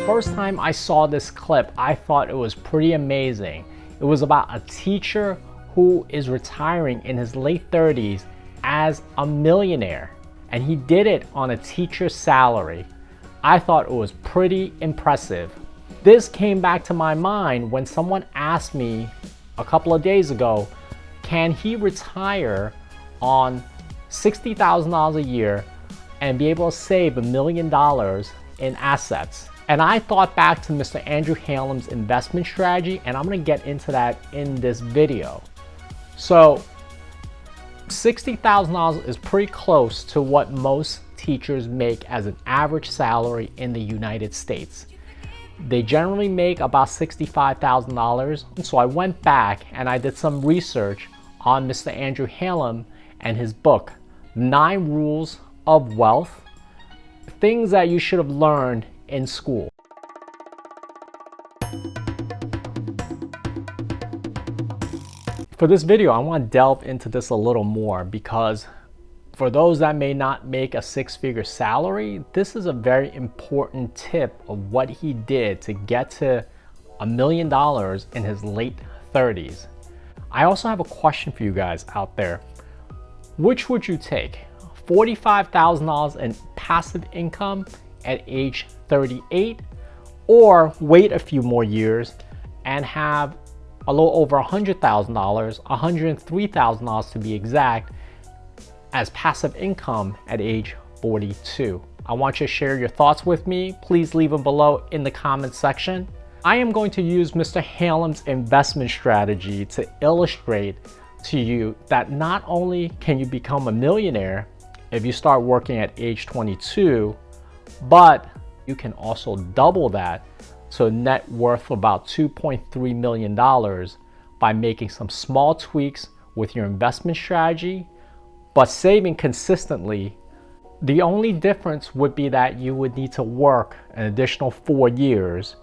first time I saw this clip, I thought it was pretty amazing. It was about a teacher who is retiring in his late 30s as a millionaire, and he did it on a teacher's salary. I thought it was pretty impressive. This came back to my mind when someone asked me a couple of days ago, can he retire on $60,000 a year and be able to save $1 million in assets? And I thought back to Mr. Andrew Hallam's investment strategy, and I'm gonna get into that in this video. So $60,000 is pretty close to what most teachers make as an average salary in the United States. They generally make about $65,000. So I went back and I did some research on Mr. Andrew Hallam and his book, 9 Rules of Wealth, things that you should have learned in school. For this video, I want to delve into this a little more because for those that may not make a 6-figure salary, this is a very important tip of what he did to get to $1 million in his late 30s. I also have a question for you guys out there. Which would you take? $45,000 in passive income at age 38, or wait a few more years and have a little over $100,000, $103,000 to be exact, as passive income at age 42. I want you to share your thoughts with me. Please leave them below in the comments section. I am going to use Mr. Hallam's investment strategy to illustrate to you that not only can you become a millionaire if you start working at age 22, but you can also double that to a net worth of about $2.3 million by making some small tweaks with your investment strategy, but saving consistently. The only difference would be that you would need to work an additional 4 years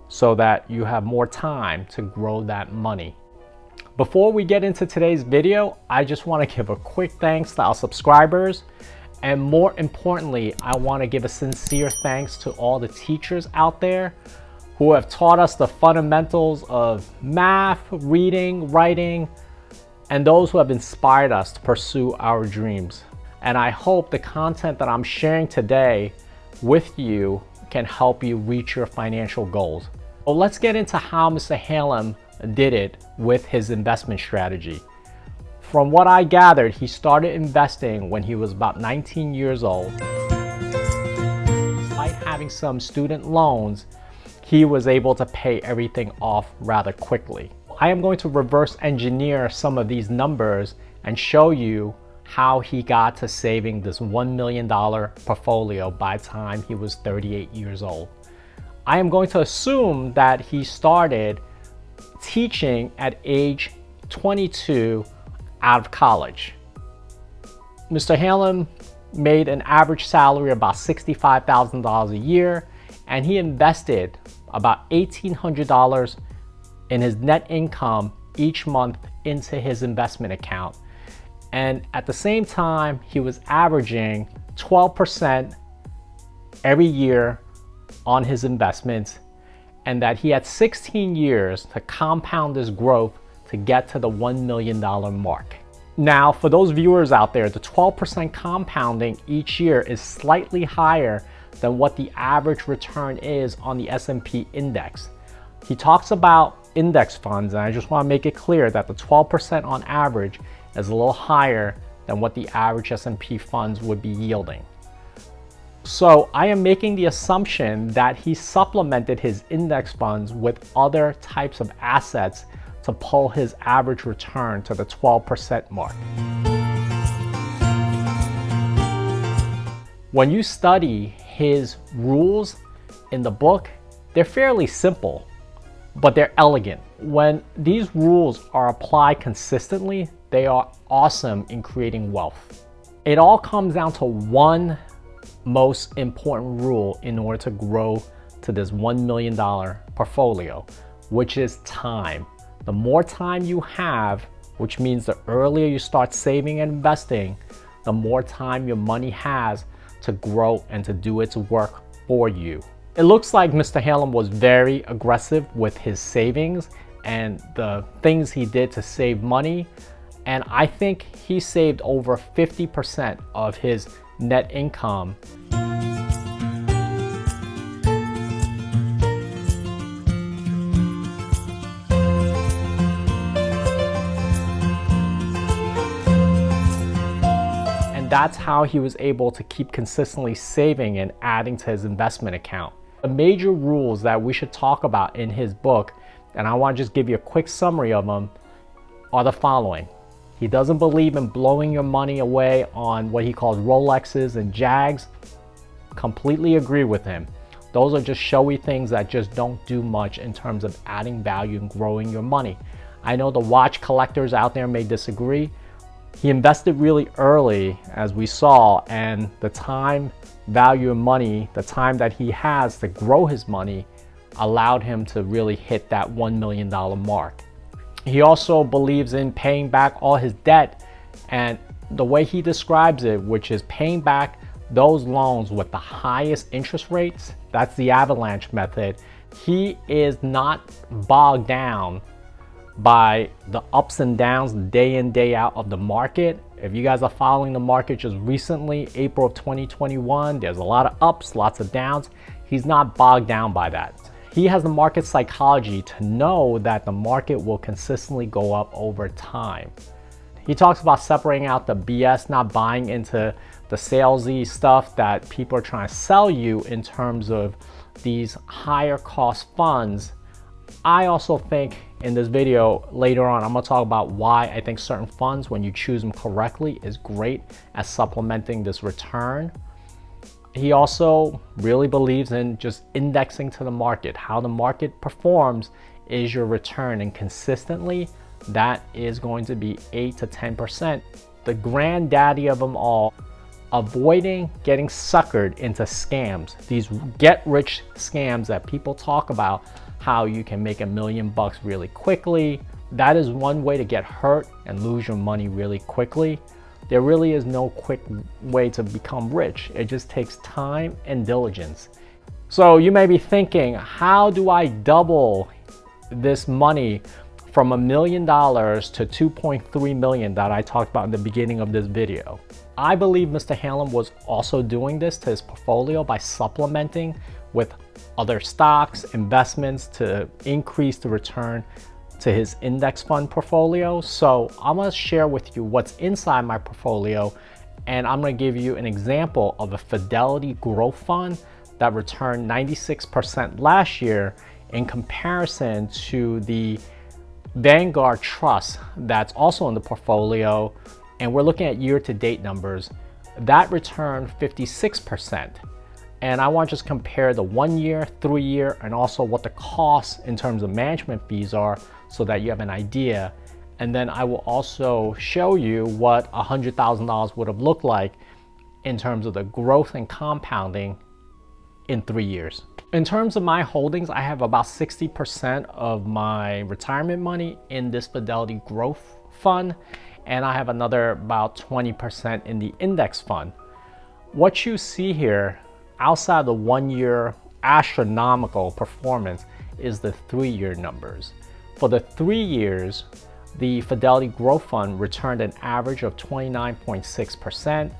so that you have more time to grow that money. Before we get into today's video, I just want to give a quick thanks to our subscribers. And more importantly, I want to give a sincere thanks to all the teachers out there who have taught us the fundamentals of math, reading, writing, and those who have inspired us to pursue our dreams. And I hope the content that I'm sharing today with you can help you reach your financial goals. Well, let's get into how Mr. Hallam did it with his investment strategy. From what I gathered, he started investing when he was about 19 years old. Despite having some student loans, he was able to pay everything off rather quickly. I am going to reverse engineer some of these numbers and show you how he got to saving this $1 million portfolio by the time he was 38 years old. I am going to assume that he started teaching at age 22 out of college. Mr. Hallam made an average salary of about $65,000 a year, and he invested about $1,800 in his net income each month into his investment account. And at the same time, he was averaging 12% every year on his investments, and that he had 16 years to compound this growth to get to the $1 million mark. Now, for those viewers out there, the 12% compounding each year is slightly higher than what the average return is on the S&P index. He talks about index funds, and I just want to make it clear that the 12% on average is a little higher than what the average S&P funds would be yielding. So I am making the assumption that he supplemented his index funds with other types of assets to pull his average return to the 12% mark. When you study his rules in the book, they're fairly simple, but they're elegant. When these rules are applied consistently, they are awesome in creating wealth. It all comes down to one most important rule in order to grow to this $1 million portfolio, which is time. The more time you have, which means the earlier you start saving and investing, the more time your money has to grow and to do its work for you. It looks like Mr. Hallam was very aggressive with his savings and the things he did to save money. And I think he saved over 50% of his net income. And that's how he was able to keep consistently saving and adding to his investment account. The major rules that we should talk about in his book, and I want to just give you a quick summary of them, are the following. He doesn't believe in blowing your money away on what he calls Rolexes and Jags. Completely agree with him. Those are just showy things that just don't do much in terms of adding value and growing your money. I know the watch collectors out there may disagree. He invested really early, as we saw, and the time value of money, the time that he has to grow his money, allowed him to really hit that $1 million mark. He also believes in paying back all his debt, and the way he describes it, which is paying back those loans with the highest interest rates, that's the avalanche method. He is not bogged down by the ups and downs day in, day out of the market. If you guys are following the market just recently, April of 2021, there's a lot of ups, lots of downs. He's not bogged down by that. He has the market psychology to know that the market will consistently go up over time. He talks about separating out the BS, not buying into the salesy stuff that people are trying to sell you in terms of these higher cost funds. I also think in this video later on, I'm gonna talk about why I think certain funds, when you choose them correctly, is great at supplementing this return. He also really believes in just indexing to the market. How the market performs is your return, and consistently that is going to be 8 to 10%. The granddaddy of them all, avoiding getting suckered into scams, these get-rich scams that people talk about, how you can make $1 million really quickly. That is one way to get hurt and lose your money really quickly. There really is no quick way to become rich. It just takes time and diligence. So you may be thinking, how do I double this money from $1 million to 2.3 million that I talked about in the beginning of this video? I believe Mr. Hallam was also doing this to his portfolio by supplementing with other stocks, investments to increase the return to his index fund portfolio. So I'm gonna share with you what's inside my portfolio, and I'm gonna give you an example of a Fidelity Growth Fund that returned 96% last year in comparison to the Vanguard Trust that's also in the portfolio. And we're looking at year-to-date numbers. That returned 56%. And I want to just compare the 1 year, 3 year, and also what the costs in terms of management fees are so that you have an idea. And then I will also show you what $100,000 would have looked like in terms of the growth and compounding in 3 years. In terms of my holdings, I have about 60% of my retirement money in this Fidelity Growth Fund, and I have another about 20% in the index fund. What you see here, outside the 1 year astronomical performance, is the 3 year numbers. For the 3 years, the Fidelity Growth Fund returned an average of 29.6%,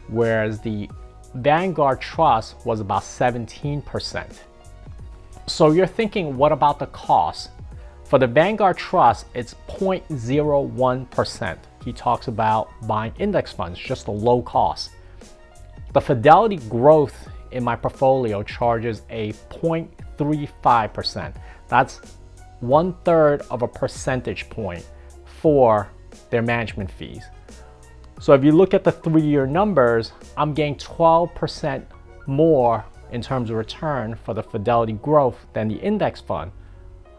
whereas the Vanguard Trust was about 17%. So you're thinking, what about the cost? For the Vanguard Trust, it's 0.01%. He talks about buying index funds, just a low cost. The Fidelity Growth in my portfolio charges a 0.35%. That's 1/3 of a percentage point for their management fees. So if you look at the 3 year numbers, I'm getting 12% more in terms of return for the Fidelity Growth than the index fund.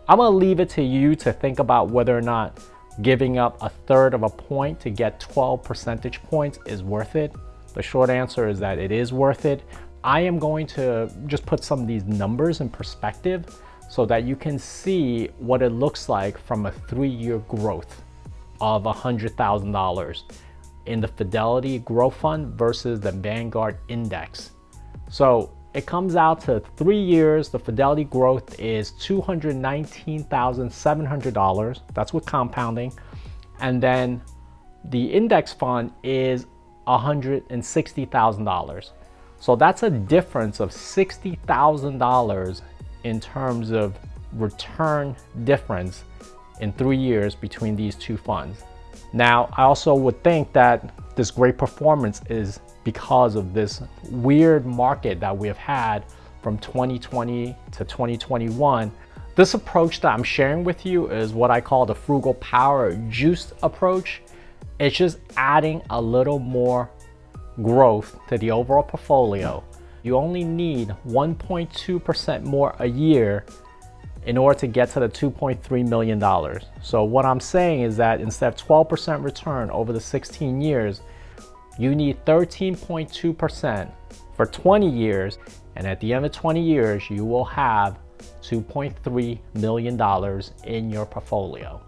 I'm gonna leave it to you to think about whether or not giving up 1/3 of a point to get 12 percentage points is worth it. The short answer is that it is worth it. I am going to just put some of these numbers in perspective so that you can see what it looks like from a 3 year growth of $100,000 in the Fidelity Growth Fund versus the Vanguard Index. So it comes out to 3 years. The fidelity growth is $219,700. That's with compounding. And then the index fund is $160,000. So that's a difference of $60,000 in terms of return difference in 3 years between these two funds. Now, I also would think that this great performance is because of this weird market that we have had from 2020 to 2021. This approach that I'm sharing with you is what I call the frugal power juiced approach. It's just adding a little more growth to the overall portfolio. You only need 1.2% more a year in order to get to the $2.3 million. So what I'm saying is that instead of 12% return over the 16 years, you need 13.2% for 20 years. And at the end of 20 years, you will have $2.3 million in your portfolio.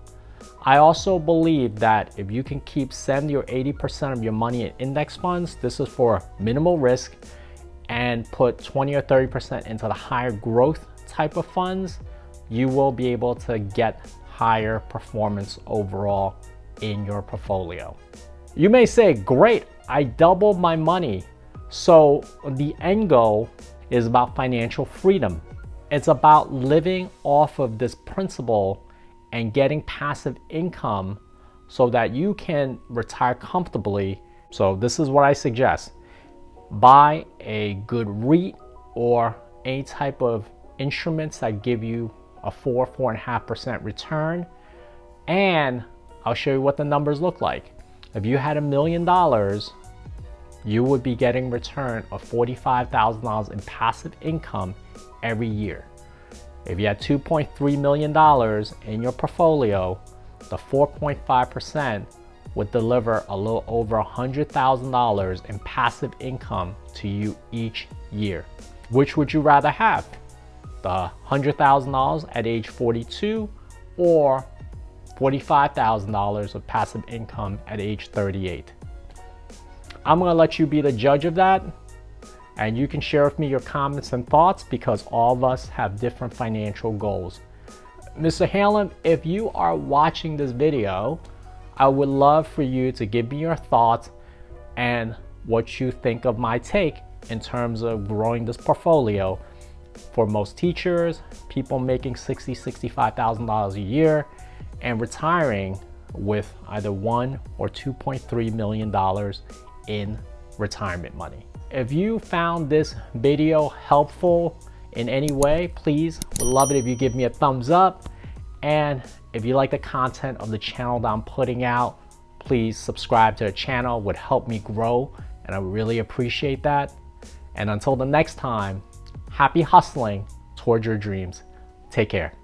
I also believe that if you can keep 70 or 80% of your money in index funds, this is for minimal risk, and put 20 or 30% into the higher growth type of funds, you will be able to get higher performance overall in your portfolio. You may say, great, I doubled my money. So the end goal is about financial freedom. It's about living off of this principle and getting passive income so that you can retire comfortably. So this is what I suggest. Buy a good REIT or any type of instruments that give you a 4.5% return. And I'll show you what the numbers look like. If you had $1 million, you would be getting return of $45,000 in passive income every year. If you had $2.3 million in your portfolio, the 4.5% would deliver a little over $100,000 in passive income to you each year. Which would you rather have? The $100,000 at age 42 or $45,000 of passive income at age 38? I'm gonna let you be the judge of that, and you can share with me your comments and thoughts because all of us have different financial goals. Mr. Hallam, if you are watching this video, I would love for you to give me your thoughts and what you think of my take in terms of growing this portfolio for most teachers, people making $60,000, $65,000 a year, and retiring with either $1 or $2.3 million in retirement money. If you found this video helpful in any way, please, would love it if you give me a thumbs up. And if you like the content of the channel that I'm putting out, please subscribe to the channel. Would help me grow, and I really appreciate that. And until the next time, happy hustling towards your dreams. Take care.